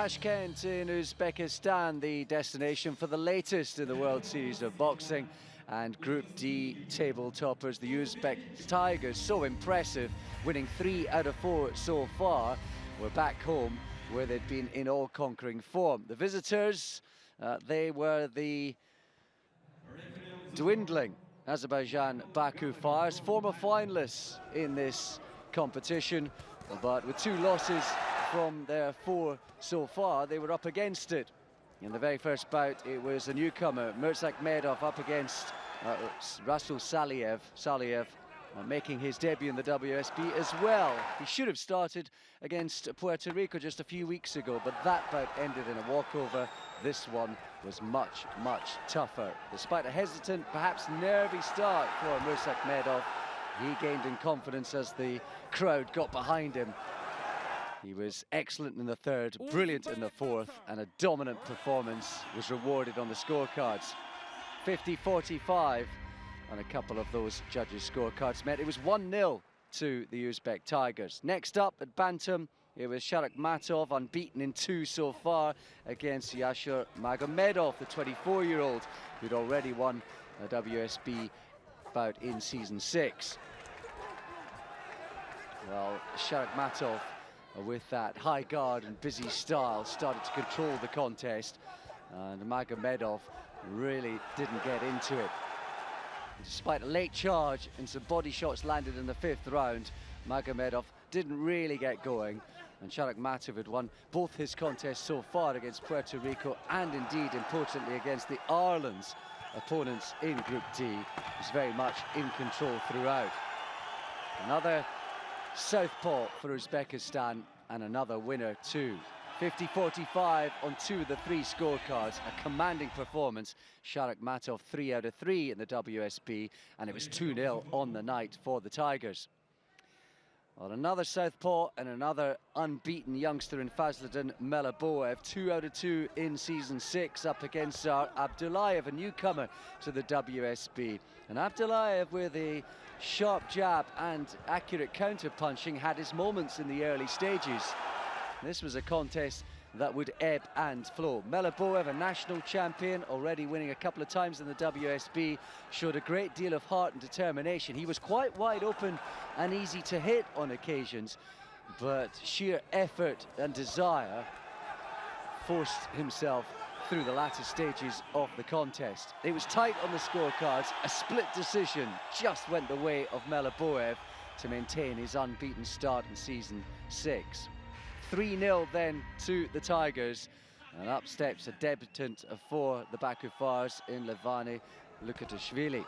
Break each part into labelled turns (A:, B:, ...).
A: Tashkent in Uzbekistan, the destination for the latest in the World Series of Boxing. And Group D table toppers, the Uzbek Tigers, so impressive, winning 3 out of 4 so far. We're back home where they'd been in all-conquering form. The visitors, they were the dwindling Azerbaijan Baku Fires, former finalists in this competition, but with 2 losses from their 4 so far, they were up against it. In the very first bout, it was a newcomer, Mirzakmedov, up against Rasul Saliev, making his debut in the WSB as well. He should have started against Puerto Rico just a few weeks ago, but that bout ended in a walkover. This one was much, much tougher. Despite a hesitant, perhaps nervy start for Mirzakmedov, he gained in confidence as the crowd got behind him. He was excellent in the third, brilliant in the fourth, and a dominant performance was rewarded on the scorecards. 50-45 on a couple of those judges' scorecards meant it was 1-0 to the Uzbek Tigers. Next up at Bantam, it was Sharakhmatov, unbeaten in 2 so far, against Yashir Magomedov, the 24-year-old, who'd already won a WSB bout in season 6. Well, Sharakhmatov, with that high guard and busy style, started to control the contest, and Magomedov really didn't get into it. Despite a late charge and some body shots landed in the 5th round, Magomedov didn't really get going, and Sharakhmatov had won both his contests so far against Puerto Rico and indeed, importantly, against the Ireland's opponents in Group D. He was very much in control throughout. Another southpaw for Uzbekistan, and another winner too. 50-45 on 2 of the 3 scorecards, a commanding performance. Sharakhmatov 3 out of 3 in the WSB, and it was 2-0 on the night for the Tigers. Well, another southpaw and another unbeaten youngster in Fazliddin, Meliboev, 2 out of 2 in season 6, up against Abdullayev, a newcomer to the WSB. And Abdullayev, with a sharp jab and accurate counter-punching, had his moments in the early stages. This was a contest that would ebb and flow. Meliboev, a national champion, already winning a couple of times in the WSB, showed a great deal of heart and determination. He was quite wide open and easy to hit on occasions, but sheer effort and desire forced himself through the latter stages of the contest. It was tight on the scorecards. A split decision just went the way of Meliboev to maintain his unbeaten start in season 6. 3-0 then to the Tigers, and up steps a debutant for the Baku Fires in Levani Lukatashvili.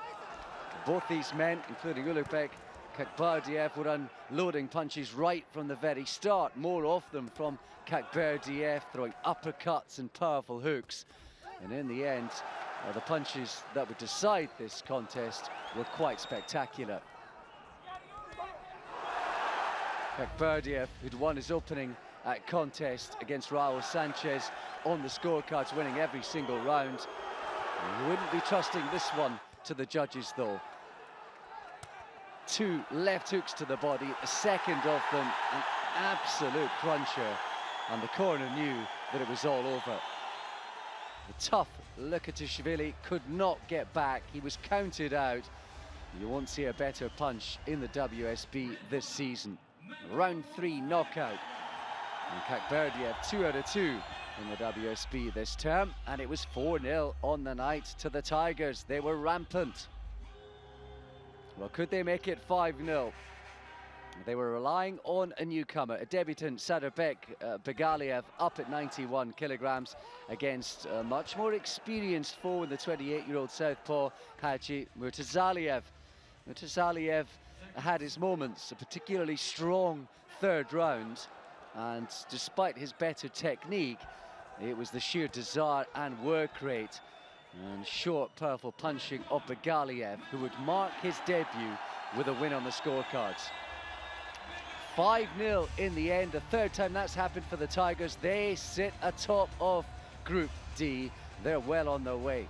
A: Both these men, including Ulugh Kakbardiev, were unloading punches right from the very start, more of them from Kakbardiev, throwing uppercuts and powerful hooks. And in the end, the punches that would decide this contest were quite spectacular. Kakbardiev, who'd won his opening contest against Raul Sanchez on the scorecards, winning every single round. You wouldn't be trusting this one to the judges, though. 2 left hooks to the body, a second of them, an absolute cruncher, and the corner knew that it was all over. The tough Lukatashvili could not get back. He was counted out. You won't see a better punch in the WSB this season. Round 3 knockout. And Kakbardiev 2 out of 2 in the WSB this term, and it was 4-0 on the night to the Tigers. They were rampant. Well, could they make it 5-0? They were relying on a newcomer, a debutant, Şoimбек Bokс, up at 91 kilograms against a much more experienced foe in the 28-year-old southpaw, Haji Murtazaliev. Murtazaliev had his moments, a particularly strong 3rd round, and despite his better technique, it was the sheer desire and work rate and short, powerful punching of Bokс who would mark his debut with a win on the scorecards. 5-0 in the end, the 3rd time that's happened for the Tigers. They sit atop of Group D. They're well on their way.